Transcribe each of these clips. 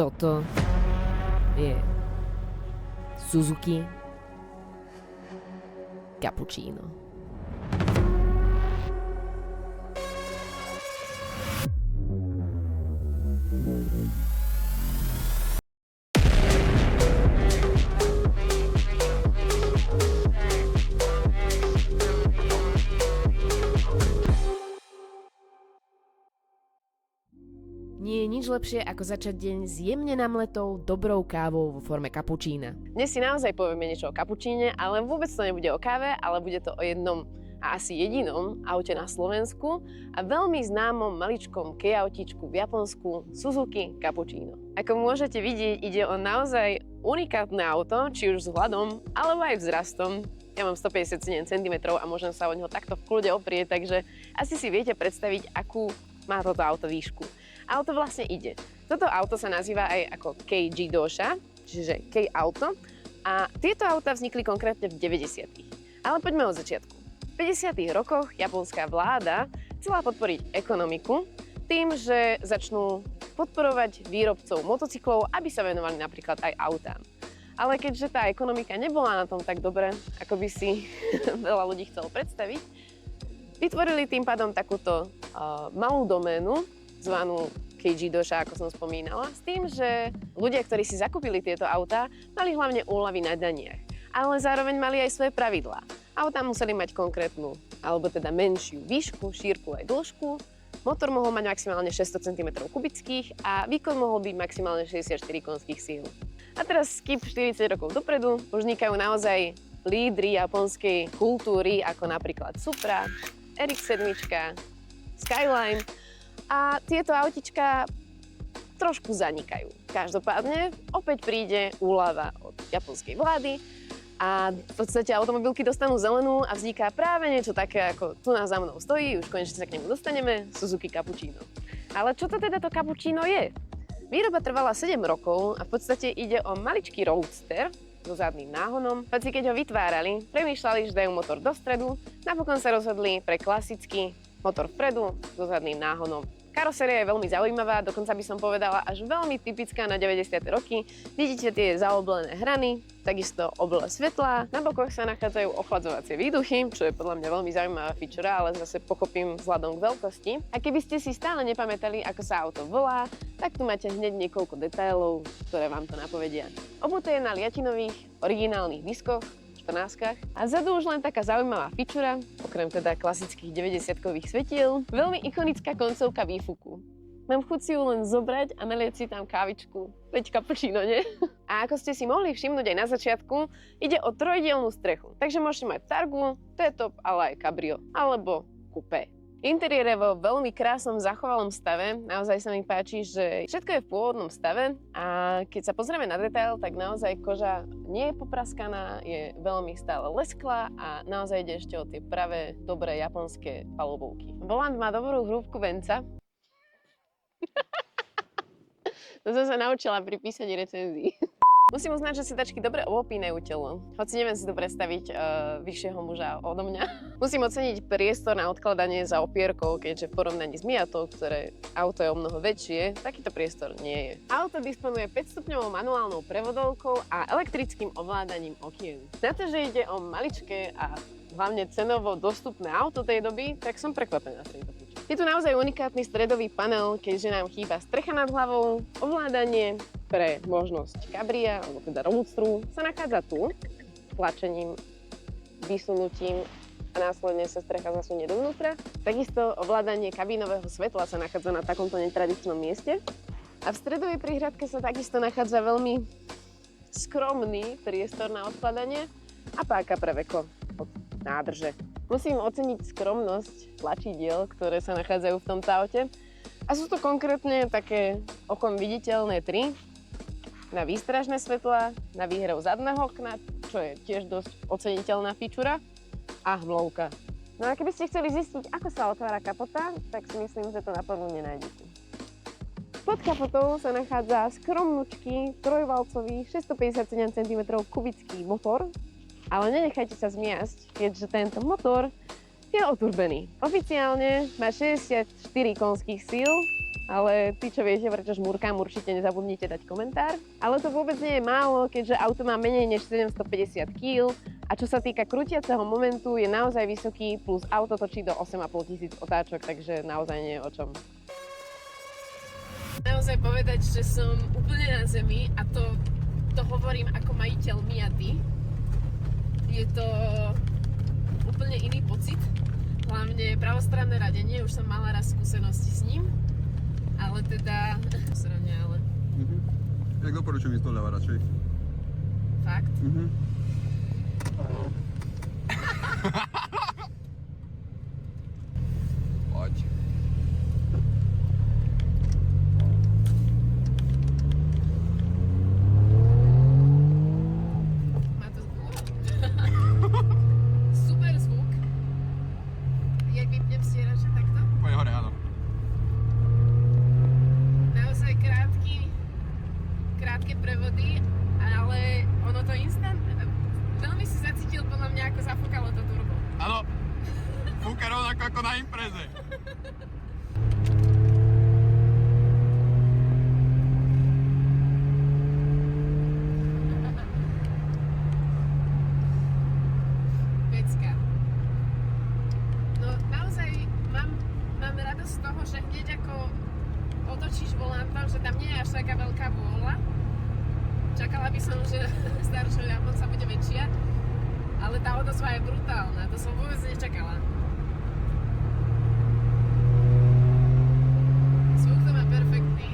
Toto je Suzuki Cappuccino. Nie je nič lepšie, ako začať deň s jemne namletou, dobrou kávou vo forme kapučína. Dnes si naozaj povieme niečo o kapučíne, ale vôbec to nebude o káve, ale bude to o jednom a asi jedinom aute na Slovensku a veľmi známom maličkom kei-autíčku v Japonsku Suzuki Cappuccino. Ako môžete vidieť, ide o naozaj unikátne auto, či už vzhľadom, alebo aj vzrastom. Ja mám 157 cm a môžem sa o neho takto v kľude oprieť, takže asi si viete predstaviť, akú má toto auto výšku. Auto vlastne ide. Toto auto sa nazýva aj ako Kei Dosha, čiže Kei auto. A tieto auta vznikli konkrétne v 90. Ale poďme od začiatku. V 50. rokoch japonská vláda chcela podporiť ekonomiku tým, že začnú podporovať výrobcov motocyklov, aby sa venovali napríklad aj autám. Ale keďže tá ekonomika nebola na tom tak dobre, ako by si veľa ľudí chcelo predstaviť, vytvorili tým pádom takúto malú doménu, zvanú Kei Dosha, ako som spomínala, s tým, že ľudia, ktorí si zakúpili tieto autá, mali hlavne úľavy na daniach. Ale zároveň mali aj svoje pravidlá. Autá museli mať konkrétnu, alebo teda menšiu výšku, šírku aj dĺžku. Motor mohol mať maximálne 600 cm kubických a výkon mohol byť maximálne 64 konských síl. A teraz skip 40 rokov dopredu, už vznikajú naozaj lídri japonskej kultúry, ako napríklad Supra, RX-7, Skyline. A tieto autička trošku zanikajú. Každopádne opäť príde úľava od japonskej vlády a v podstate automobilky dostanú zelenú a vzniká práve niečo také, ako tu nás za mnou stojí, už konečne sa k nemu dostaneme, Suzuki Cappuccino. Ale čo to teda to Cappuccino je? Výroba trvala 7 rokov a v podstate ide o maličký roadster so zadným náhonom. Hoci keď ho vytvárali, premýšľali, že dajú motor do stredu, napokon sa rozhodli pre klasický motor vpredu so zadným náhonom. Karoséria je veľmi zaujímavá, dokonca by som povedala až veľmi typická na 90. roky. Vidíte tie zaoblené hrany, takisto obele svetla. Na bokoch sa nachádzajú ochladzovacie výduchy, čo je podľa mňa veľmi zaujímavá feature, ale zase pochopím vzhľadom k veľkosti. A keby ste si stále nepamätali, ako sa auto volá, tak tu máte hneď niekoľko detailov, ktoré vám to napovedia. Obuté je na liatinových originálnych diskoch, 14. A vzadu už len taká zaujímavá feature, okrem teda klasických 90-kových svetiel, veľmi ikonická koncovka výfuku. Mám chuť si ju len zobrať a naliať si tam kávičku. Veď cappuccino, nie? A ako ste si mohli všimnúť aj na začiatku, ide o trojdielnú strechu. Takže môžete mať Targu, T-top, ale aj Cabrio, alebo Coupé. Interiér je vo veľmi krásnom zachovalom stave, naozaj sa mi páči, že všetko je v pôvodnom stave a keď sa pozrieme na detail, tak naozaj koža nie je popraskaná, je veľmi stále lesklá a naozaj ide ešte o tie pravé, dobré japonské palubovky. Volant má dobrú hrúbku venca. To som sa naučila pri písaní recenzií. Musím uznať, že sedačky dobre obopínajú telo. Hoci neviem si to predstaviť vyššieho muža odo mňa. Musím oceniť priestor na odkladanie za opierkou, keďže v porovnaní s Miatou, ktoré auto je o mnoho väčšie, takýto priestor nie je. Auto disponuje 5-stupňovou manuálnou prevodovkou a elektrickým ovládaním okien. Na to, že ide o maličké a hlavne cenovo dostupné auto tej doby, tak som prekvapená z tejto feature. Je tu naozaj unikátny stredový panel, keďže nám chýba strecha nad hlavou, ovládanie pre možnosť kabria, alebo teda roadstru, sa nachádza tu, tlačením, vysunutím a následne sa strecha zasunie dovnútra. Takisto ovládanie kabínového svetla sa nachádza na takomto netradičnom mieste. A v stredovej prihradke sa takisto nachádza veľmi skromný priestor na odkladanie a páka pre veko od nádrže. Musím oceniť skromnosť tlačidiel, ktoré sa nachádzajú v tomto aute. A sú to konkrétne také okom viditeľné 3. Na výstražné svetlá, na výhrev zadného okna, čo je tiež dosť oceniteľná feature, a hmlovka. No a keby ste chceli zistiť, ako sa otvára kapota, tak si myslím, že to naplno nenájdete. Pod kapotou sa nachádza skromnúčky trojvalcový 657 cm kubický motor, ale nenechajte sa zmiasť, keďže tento motor je oturbený. Oficiálne má 64 konských síl Ale tí, čo viete, prečo žmúrkam, určite nezabudnite dať komentár. Ale to vôbec nie je málo, keďže auto má menej než 750 kg a čo sa týka krútiaceho momentu, je naozaj vysoký, plus auto točí do 8500 otáčok, takže naozaj nie je o čom. Naozaj povedať, že som úplne na zemi a to hovorím ako majiteľ Miaty. Je to úplne iný pocit, hlavne pravostranné radenie, už som mala raz skúsenosti s ním. Ale teda... Sranie, ale... Jak doporučujem ísť doľava radšej. Fakt? Poď. Má to zvuk? Super zvuk. Jak vypnem stierača takto? Úplne hore, áno. Naozaj krátke prevody, ale ono to instant, veľmi si zacítil podľa mňa, ako zafúkalo to turbo. Áno. Fúka rovnako ako na impreze. Pecka. No naozaj mám radosť z toho, že hneď ako otočíš volantom, že tam nie je až taká veľká vôľa. Čakala by som, že staršou Japonca bude väčšia, ale tá odozva je brutálna, to som vôbec nečakala. Zvuk to má perfektný.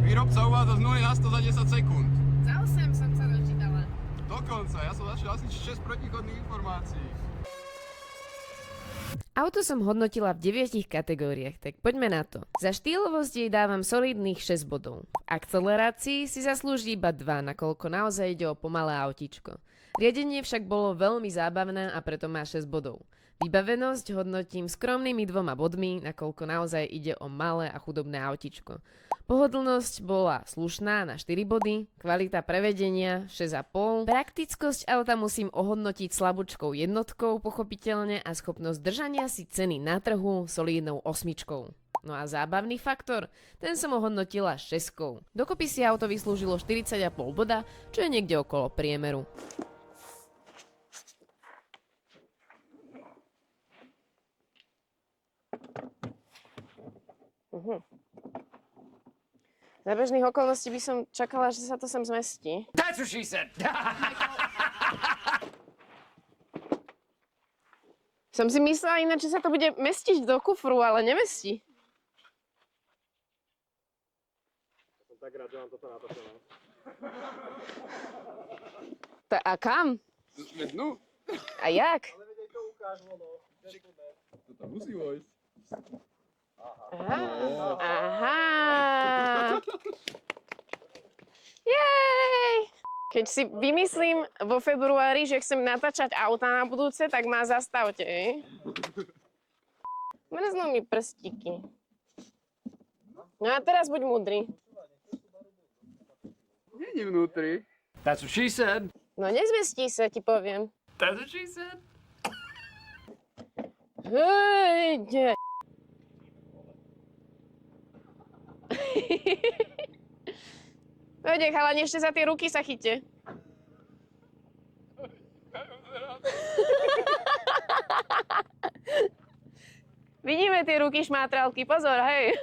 Výrobca uvádza z 0 na 100 za 10 sekúnd. Za 8 som sa dočítala. Dokonca, ja som našiel asi 6 protichodných informácií. Auto som hodnotila v 9 kategóriách, tak poďme na to. Za štýlovosť jej dávam solidných 6 bodov. V akcelerácii si zaslúži iba 2, nakoľko naozaj ide o pomalé autíčko. Riadenie však bolo veľmi zábavné a preto má 6 bodov. Vybavenosť hodnotím skromnými 2 bodmi, nakoľko naozaj ide o malé a chudobné autíčko. Pohodlnosť bola slušná na 4 body, kvalita prevedenia 6,5, praktickosť auta musím ohodnotiť slabúčkou jednotkou pochopiteľne a schopnosť držania si ceny na trhu solidnou 8. No a zábavný faktor, ten som ohodnotila 6. Dokopy si auto vyslúžilo 40,5 boda, čo je niekde okolo priemeru. Za bežných okolností by som čakala, že sa to sem zmestí. That's what she said. Som si myslela ináč, že sa to bude mestiť do kufru, ale nemestí. Som tak rád, že mám toto natočené. A kam? No. A jak? Ale veď aj to ukáž, ono. To tam musí vojsť. Aha. Jej! Keď si vymyslím vo februári, že chcem natáčať auta na budúce, tak ma zastavte. Mrznú mi prstíky. No a teraz buď múdry. Nie vnútri. That's what she said. No nezmestí sa, ti poviem. That's what she said. Hej, Pojde, chalani, ešte za tie ruky sa chyte. Vidíme tie ruky šmátralky, pozor, hej.